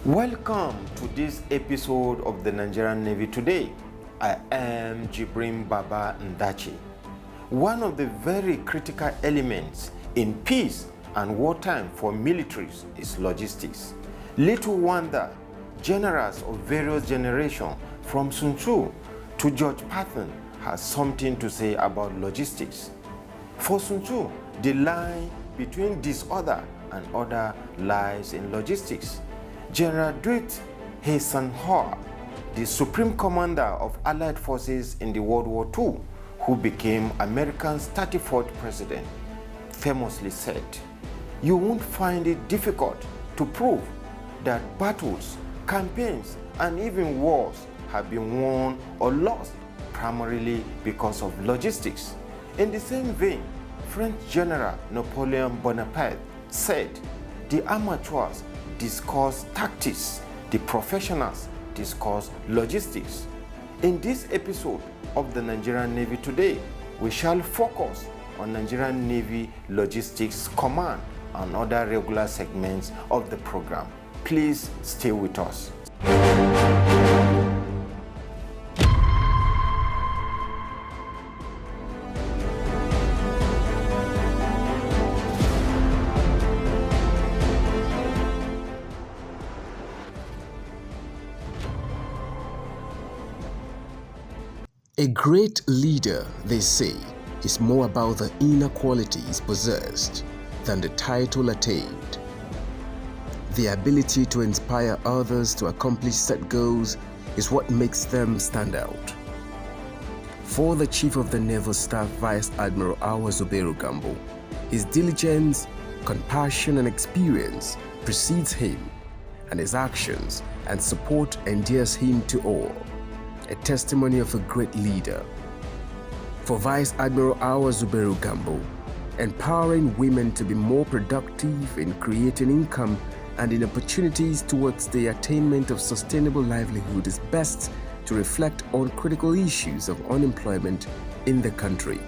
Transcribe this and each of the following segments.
Welcome to this episode of the Nigerian Navy Today. I am Jibrin Baba Ndachi. One of the very critical elements in peace and wartime for militaries is logistics. Little wonder generals of various generations from Sun Tzu to George Patton has something to say about logistics. For Sun Tzu, the line between disorder and order lies in logistics. General Dwight Eisenhower, the Supreme Commander of Allied Forces in the World War II, who became America's 34th president, famously said, "You won't find it difficult to prove that battles, campaigns, and even wars have been won or lost primarily because of logistics." In the same vein, French General Napoleon Bonaparte said, "The amateurs discuss tactics, the professionals discuss logistics." In this episode of the Nigerian Navy Today, we shall focus on Nigerian Navy Logistics Command and other regular segments of the program. Please stay with us. A great leader, they say, is more about the inner qualities possessed than the title attained. The ability to inspire others to accomplish set goals is what makes them stand out. For the Chief of the Naval Staff, Vice Admiral Zubairu Gambo, his diligence, compassion, and experience precedes him, and his actions and support endears him to all. A testimony of a great leader. For Vice Admiral Zubairu Gambo, empowering women to be more productive in creating income and in opportunities towards the attainment of sustainable livelihood is best to reflect on critical issues of unemployment in the country.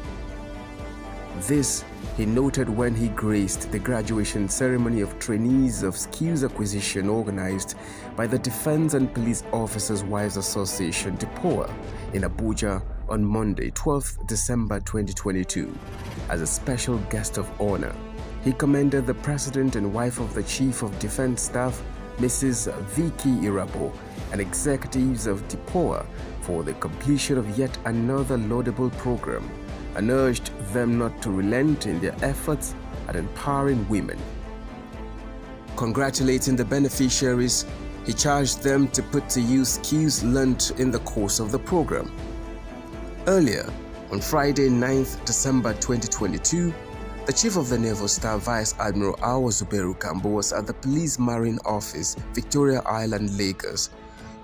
This he noted when he graced the graduation ceremony of trainees of skills acquisition organized by the Defense and Police Officers' Wives Association, DEPOA, in Abuja on Monday, 12th December 2022. As a special guest of honor, he commended the President and wife of the Chief of Defense Staff, Mrs. Vicky Irabo, and executives of DEPOA for the completion of yet another laudable program, and urged them not to relent in their efforts at empowering women. Congratulating the beneficiaries, he charged them to put to use skills learnt in the course of the program. Earlier, on Friday, 9th December 2022, the Chief of the Naval Staff, Vice Admiral Zubairu Gambo, was at the Police Marine Office, Victoria Island, Lagos,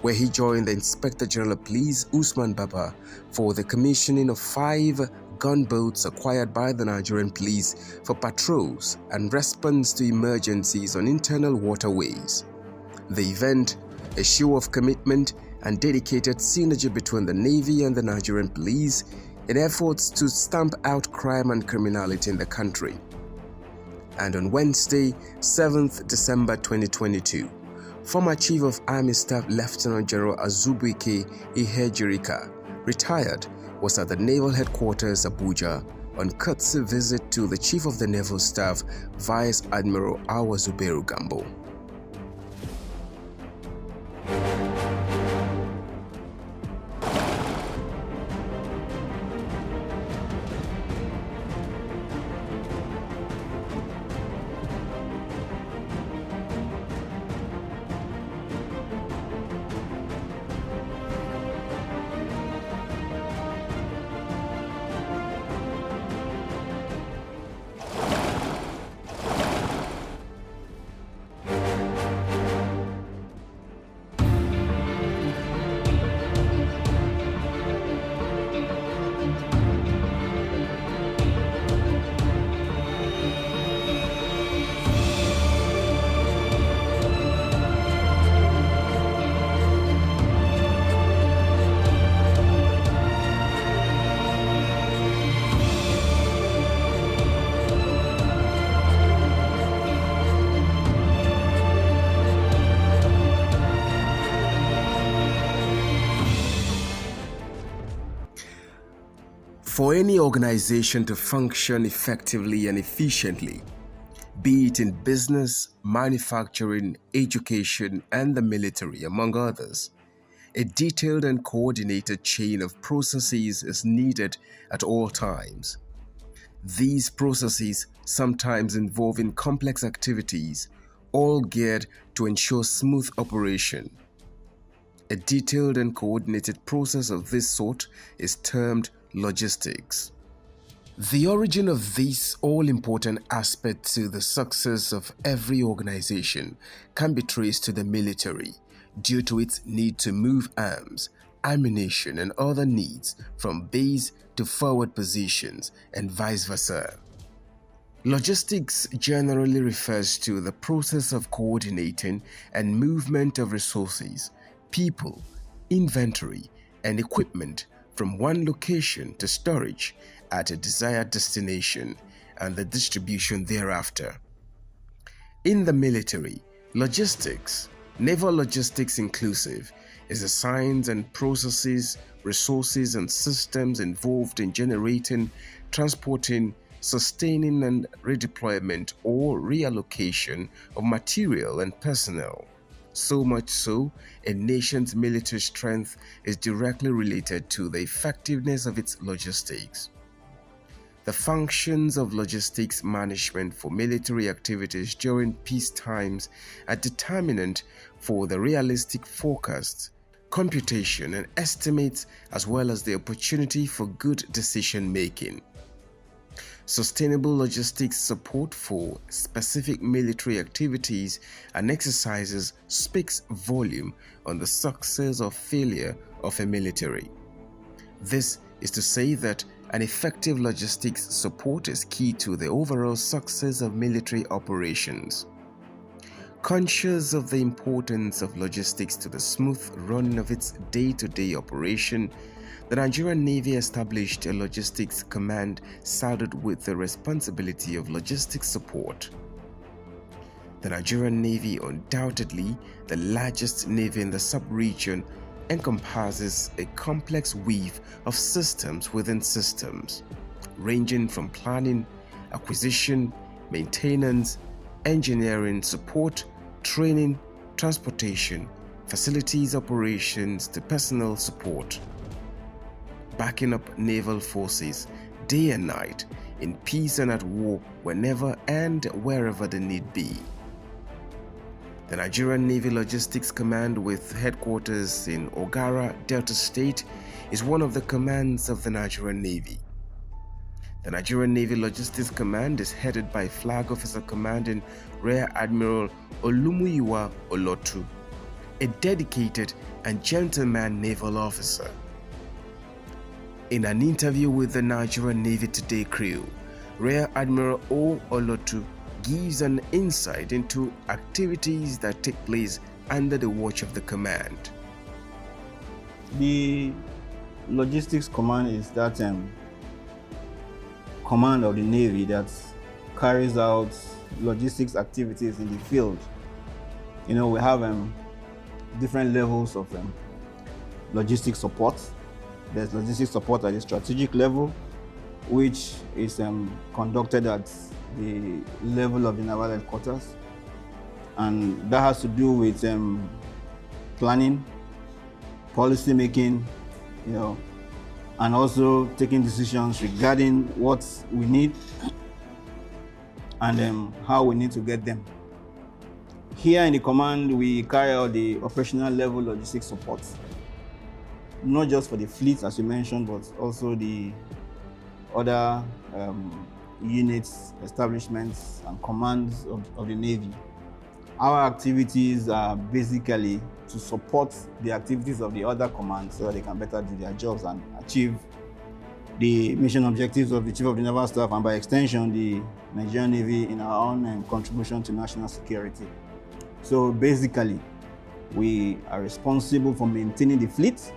where he joined the Inspector General of Police, Usman Baba, for the commissioning of 5 gunboats acquired by the Nigerian police for patrols and response to emergencies on internal waterways. The event, a show of commitment and dedicated synergy between the Navy and the Nigerian police in efforts to stamp out crime and criminality in the country. And on Wednesday, 7th December 2022, former Chief of Army Staff Lieutenant General Azubuike Ihejirika, retired, was at the Naval Headquarters, Abuja, on courtesy visit to the Chief of the Naval Staff, Vice Admiral Zubairu Gambo. For any organization to function effectively and efficiently, be it in business, manufacturing, education, and the military, among others, a detailed and coordinated chain of processes is needed at all times. These processes sometimes involving complex activities, all geared to ensure smooth operation. A detailed and coordinated process of this sort is termed logistics. The origin of this all-important aspect to the success of every organization can be traced to the military due to its need to move arms, ammunition, and other needs from base to forward positions and vice versa. Logistics generally refers to the process of coordinating and movement of resources, people, inventory, and equipment from one location to storage at a desired destination and the distribution thereafter. In the military, logistics, naval logistics inclusive, is the science and processes, resources, and systems involved in generating, transporting, sustaining, and redeployment or reallocation of material and personnel. So much so, a nation's military strength is directly related to the effectiveness of its logistics. The functions of logistics management for military activities during peace times are determinant for the realistic forecasts, computation, and estimates, as well as the opportunity for good decision making. Sustainable logistics support for specific military activities and exercises speaks volume on the success or failure of a military. This is to say that an effective logistics support is key to the overall success of military operations. Conscious of the importance of logistics to the smooth running of its day-to-day operation, the Nigerian Navy established a logistics command saddled with the responsibility of logistics support. The Nigerian Navy, undoubtedly the largest navy in the sub-region, encompasses a complex weave of systems within systems, ranging from planning, acquisition, maintenance, engineering, support, training, transportation, facilities operations to personnel support, backing up naval forces day and night in peace and at war whenever and wherever the need be. The Nigerian Navy Logistics Command, with headquarters in Ogara, Delta State, is one of the commands of the Nigerian Navy. The Nigerian Navy Logistics Command is headed by Flag Officer Commanding Rear Admiral Olumuyiwa OLOTU, a dedicated and gentleman naval officer. In an interview with the Nigerian Navy Today crew, Rear Admiral OLOTU gives an insight into activities that take place under the watch of the command. The Logistics Command is that command of the Navy that carries out logistics activities in the field. You know, we have different levels of logistics support. There's logistics support at the strategic level, which is conducted at the level of the naval headquarters, and that has to do with planning, policy making, you know, and also taking decisions regarding what we need and how we need to get them. Here in the command, we carry out the operational level logistics support, not just for the fleet, as you mentioned, but also the other units, establishments, and commands of the Navy. Our activities are basically to support the activities of the other commands so that they can better do their jobs and achieve the mission objectives of the Chief of the Naval Staff, and by extension, the Nigerian Navy, in our own contribution to national security. So basically, we are responsible for maintaining the fleet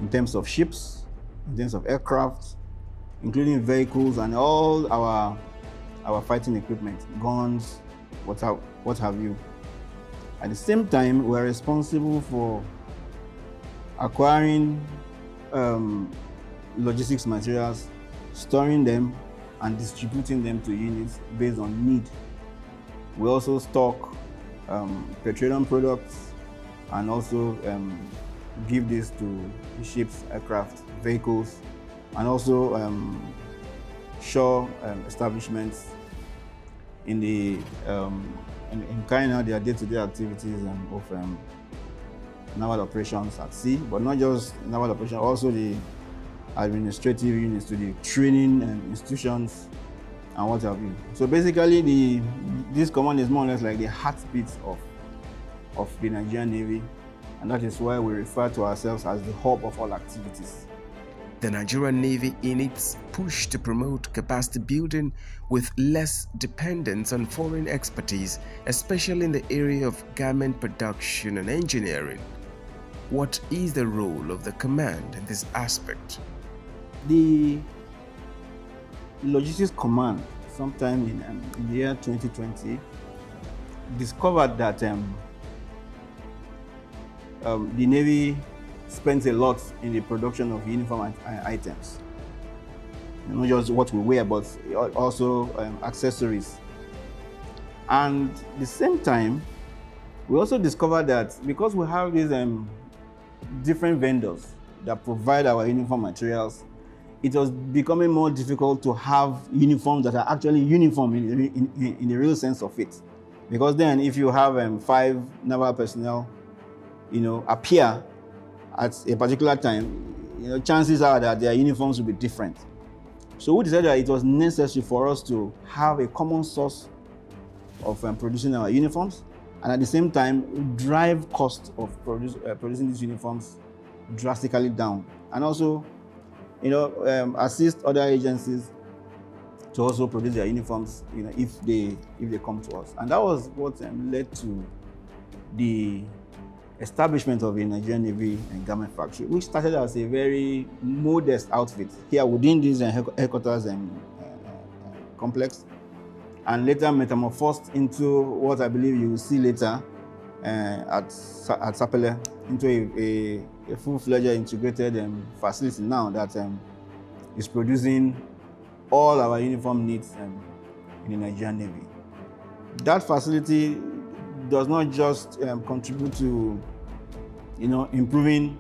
in terms of ships, in terms of aircraft, including vehicles and all our fighting equipment, guns, what have you. At the same time, we are responsible for acquiring logistics materials, storing them, and distributing them to units based on need. We also stock petroleum products and also give this to ships, aircraft, vehicles, and also shore establishments in the in carrying out their day-to-day activities of naval operations at sea, but not just naval operations, also the administrative units to the training institutions and what have you. So basically, this command is more or less like the heartbeat of the Nigerian Navy, and that is why we refer to ourselves as the hub of all activities. The Nigerian Navy, in its push to promote capacity building with less dependence on foreign expertise, especially in the area of garment production and engineering. What is the role of the command in this aspect? The Logistics Command, sometime in the year 2020, discovered that the Navy spends a lot in the production of uniform items. Not just what we wear, but also accessories. And at the same time, we also discovered that because we have these different vendors that provide our uniform materials, it was becoming more difficult to have uniforms that are actually uniform in the real sense of it. Because then if you have 5 naval personnel, appear at a particular time, chances are that their uniforms will be different. So we decided that it was necessary for us to have a common source of producing our uniforms, and at the same time drive cost of producing these uniforms drastically down, and also assist other agencies to also produce their uniforms if they come to us. And that was what led to the establishment of a Nigerian Navy garment factory, which started as a very modest outfit here within this headquarters complex, and later metamorphosed into what I believe you will see later at Sapele, into a full-fledged integrated facility now that is producing all our uniform needs in the Nigerian Navy. That facility does not just contribute to improving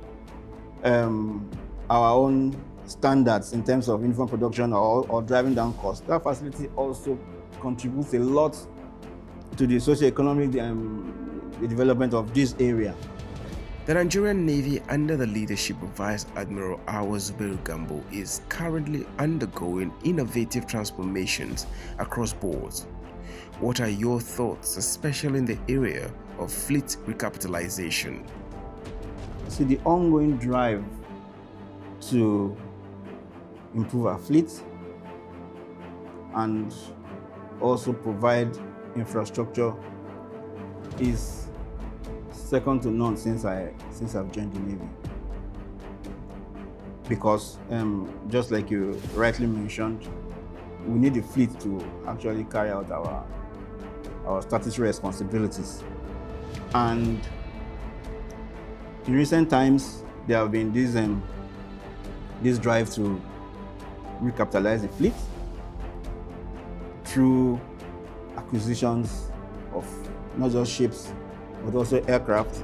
our own standards in terms of uniform production or driving down costs. That facility also contributes a lot to the socio-economic the development of this area. The Nigerian Navy, under the leadership of Vice Admiral Zubairu Gambo, is currently undergoing innovative transformations across boards. What are your thoughts, especially in the area of fleet recapitalization? See, the ongoing drive to improve our fleet and also provide infrastructure is second to none since I've joined the Navy. Because just like you rightly mentioned, we need the fleet to actually carry out our statutory responsibilities. And in recent times, there have been this drive to recapitalize the fleet through acquisitions of not just ships, but also aircraft,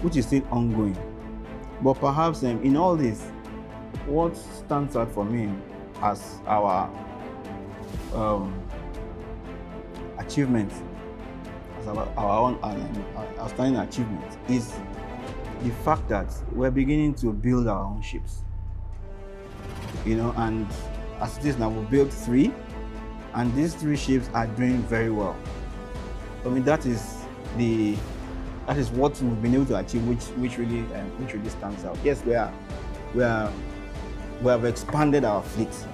which is still ongoing. But perhaps in all this, what stands out for me as our achievement, as our own outstanding achievement, is the fact that we're beginning to build our own ships. And as it is now, we've built 3, and these 3 ships are doing very well. I mean, that is what we've been able to achieve, which really stands out. Yes, we have expanded our fleet,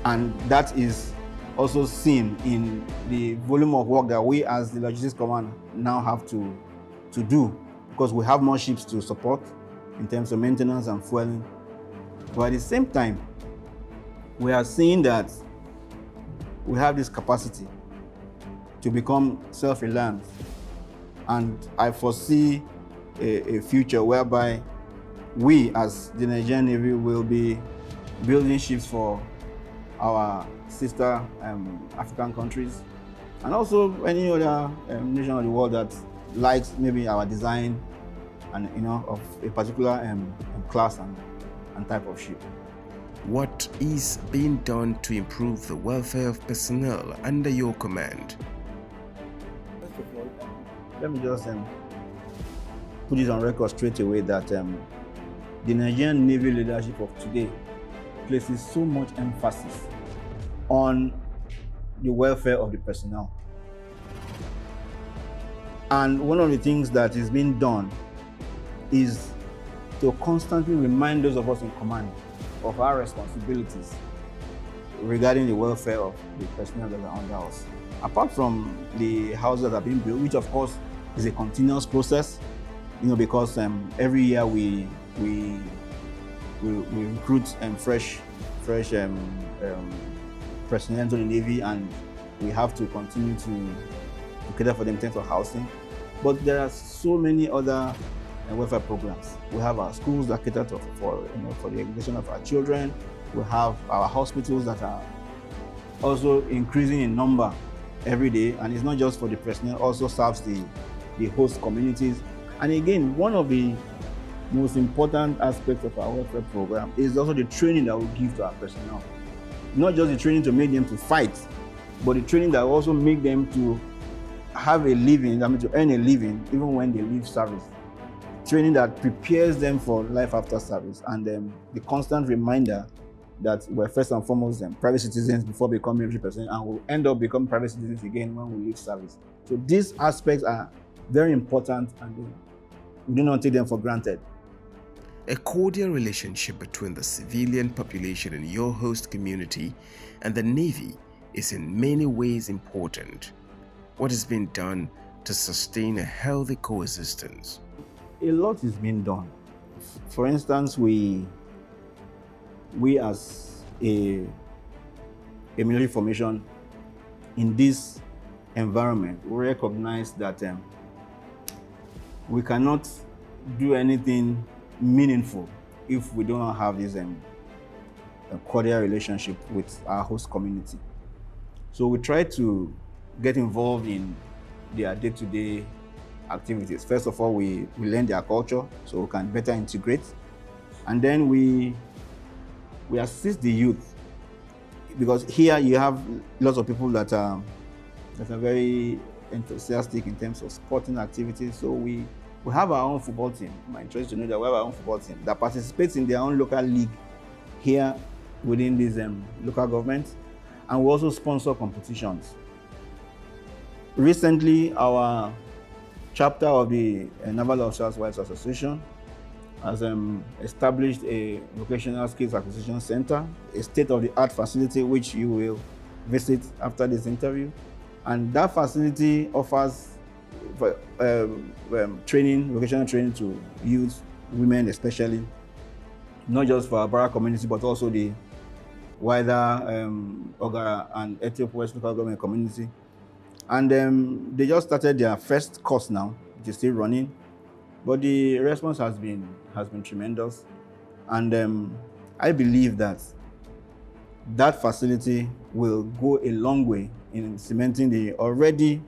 and that is also seen in the volume of work that we as the Logistics Command now have to do, because we have more ships to support in terms of maintenance and fueling. But at the same time, we are seeing that we have this capacity to become self-reliant, and I foresee a future whereby we as the Nigerian Navy will be building ships for our sister African countries, and also any other nation of the world that likes maybe our design and of a particular class and type of ship. What is being done to improve the welfare of personnel under your command? First of all, let me just put it on record straight away that the Nigerian Navy leadership of today places so much emphasis on the welfare of the personnel. And one of the things that is being done is to constantly remind those of us in command of our responsibilities regarding the welfare of the personnel that are under us. Apart from the houses that are being built, which of course is a continuous process, because every year we recruit fresh personnel into the Navy, and we have to continue to cater for them in terms of housing. But there are so many other welfare programs. We have our schools that cater for the education of our children. We have our hospitals that are also increasing in number every day, and it's not just for the personnel, also serves the host communities. And again, one of the most important aspects of our welfare program is also the training that we give to our personnel. Not just the training to make them to fight, but the training that will also make them to have a living, to earn a living even when they leave service. Training that prepares them for life after service, and the constant reminder that we're first and foremost private citizens before becoming military personnel, and we'll end up becoming private citizens again when we leave service. So these aspects are very important, and we do not take them for granted. A cordial relationship between the civilian population in your host community and the Navy is in many ways important. What is being done to sustain a healthy coexistence? A lot is being done. For instance, we as a military formation in this environment, we recognize that we cannot do anything meaningful if we do not have this a cordial relationship with our host community. So we try to get involved in their day-to-day activities. First of all, we learn their culture so we can better integrate, and then we assist the youth, because here you have lots of people that are very enthusiastic in terms of sporting activities. So we have our own football team. I'm interested to know that we have our own football team that participates in their own local league here within this local government, and we also sponsor competitions. Recently, our chapter of the Naval Officers Wives Association has established a vocational skills acquisition center, a state-of-the-art facility which you will visit after this interview. And that facility offers training, vocational training to youth, women especially, not just for our Barra community, but also the wider Ogara and Ethiopia West local government community. And they just started their first course now, which is still running, but the response has been tremendous. And I believe that facility will go a long way in cementing the already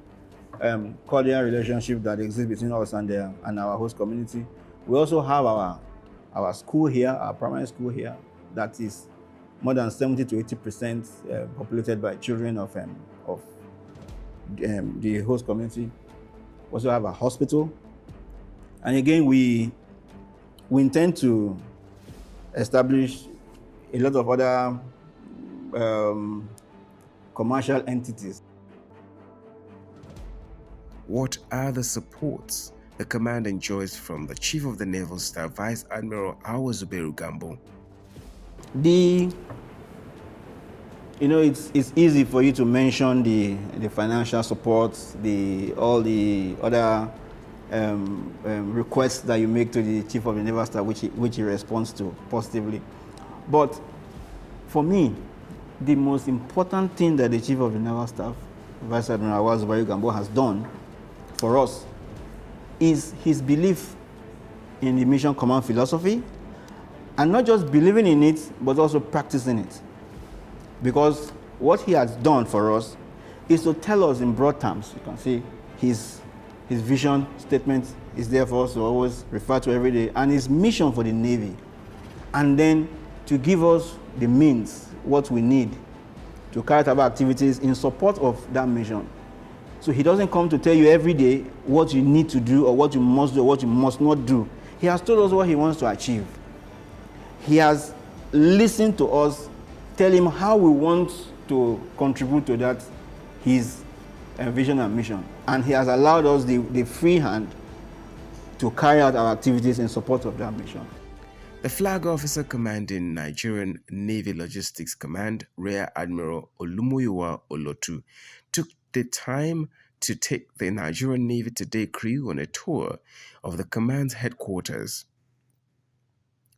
cordial relationship that exists between us and our host community. We also have our school here, our primary school here, that is more than 70 to 80% populated by children of the host community. We also have a hospital, and again we intend to establish a lot of other commercial entities. What are the supports the command enjoys from the Chief of the Naval Staff, Vice Admiral Awazuberu Gambo? It's easy for you to mention the financial support, all the other requests that you make to the Chief of the Naval Staff, which he responds to positively. But for me, the most important thing that the Chief of the Naval Staff, Vice Admiral Awazuberu Gambo, has done for us is his belief in the mission command philosophy And not just believing in it, but also practicing it. Because what he has done for us is to tell us in broad terms. You can see his vision statement is there for us to always refer to every day, and his mission for the Navy. And then to give us the means, what we need to carry out our activities in support of that mission. So he doesn't come to tell you every day what you need to do or what you must do or what you must not do. He has told us what he wants to achieve. He has listened to us, tell him how we want to contribute to that, his vision and mission. And he has allowed us the free hand to carry out our activities in support of that mission. The flag officer commanding Nigerian Navy Logistics Command, Rear Admiral Olumuyiwa OLOTU, took the time to take the Nigerian Navy Today crew on a tour of the command's headquarters.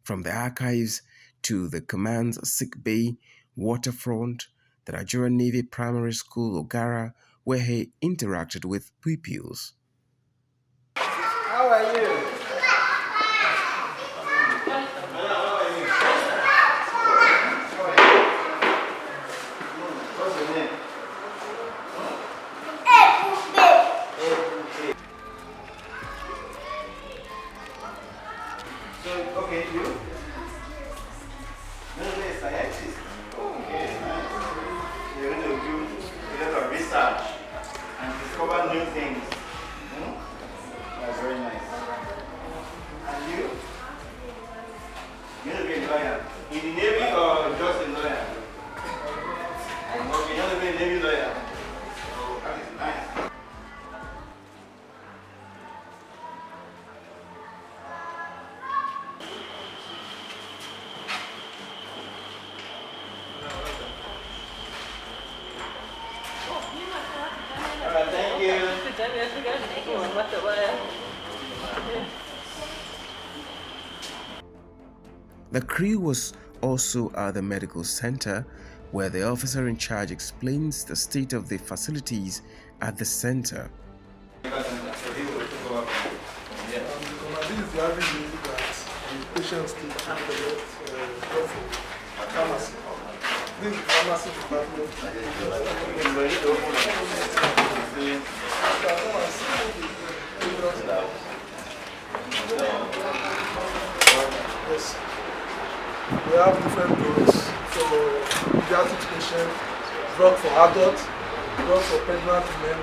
From the archives to the command's sick bay, waterfront, the Nigerian Navy Primary School, Ogara, where he interacted with pupils. How are you? Okay, you? No, a scientist. Okay, nice. You're going to do a lot of research and discover new things. That's very nice. And you? You're going to be a lawyer. In the Navy or just a lawyer? Okay, you're going to be a Navy lawyer. Oh, that is nice. The crew was also at the medical center, where the officer in charge explains the state of the facilities at the center. This is the avenue that patients can collect for pharmacy. This is the pharmacy department. Yes. We have different drugs for pediatric patients, drug for adults, drug for pregnant women.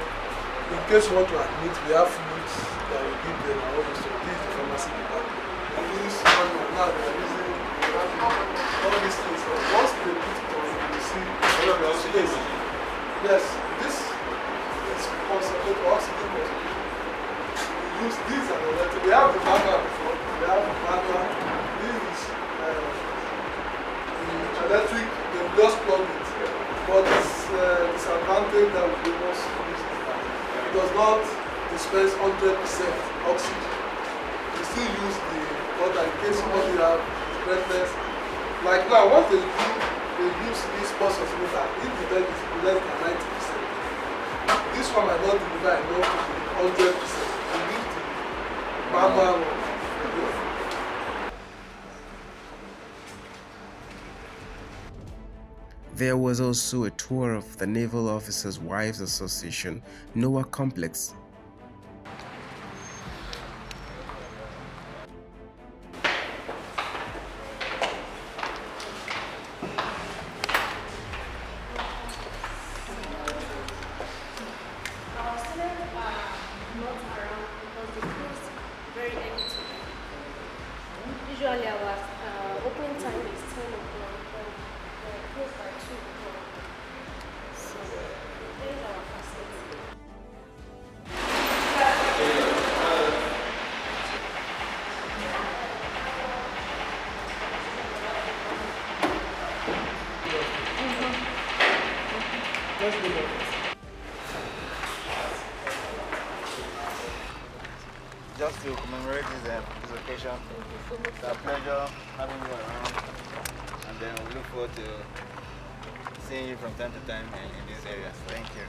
In case you want to admit, we have fluids that we give them and all this. So this is the pharmacy department. This one now they are using all these things. Once they put it on, you see space. Yes, this is concentrate oxygen concentrate. We use these and all. We have the manual before. We have the manual. This is electric. They just plug it. But this disadvantage that we must use is that it does not dispense 100% oxygen. We still use the water in case somebody has breathless. Like now, what they do, they use this pulse oximeter. If the bed is less than 90%, this one might not deliver enough to 100%. We need the manual one. There was also a tour of the Naval Officers' Wives Association, NOAA Complex. Usually our opening time is 10 o'clock, but close by 2 o'clock. So there is our facility. Just to commemorate this occasion, it's a pleasure having you around, and then we look forward to seeing you from time to time in these areas. Thank you.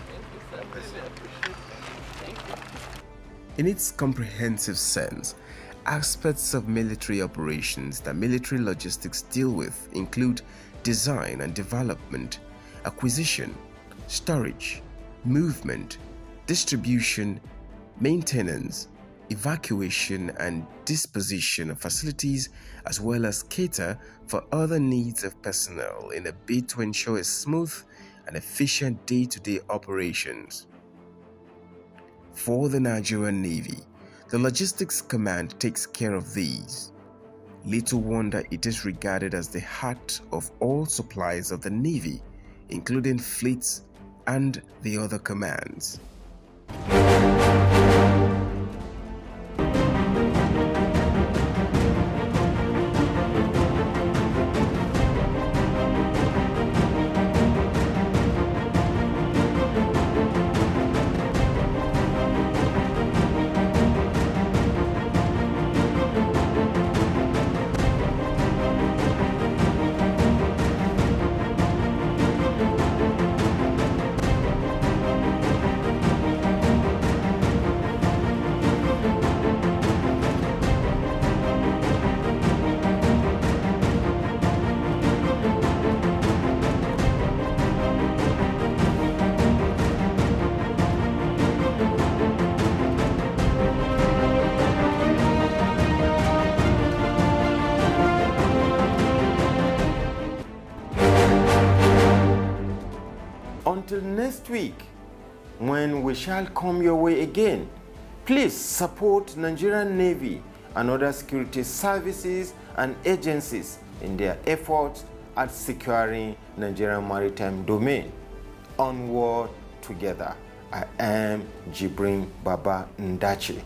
In its comprehensive sense, aspects of military operations that military logistics deal with include design and development, acquisition, storage, movement, distribution, maintenance, evacuation and disposition of facilities, as well as cater for other needs of personnel in a bid to ensure a smooth and efficient day-to-day operations. For the Nigerian Navy, the Logistics Command takes care of these. Little wonder it is regarded as the heart of all supplies of the Navy, including fleets and the other commands. Until next week, when we shall come your way again, please support Nigerian Navy and other security services and agencies in their efforts at securing Nigerian maritime domain. Onward together. I am Jibrin Baba Ndachi.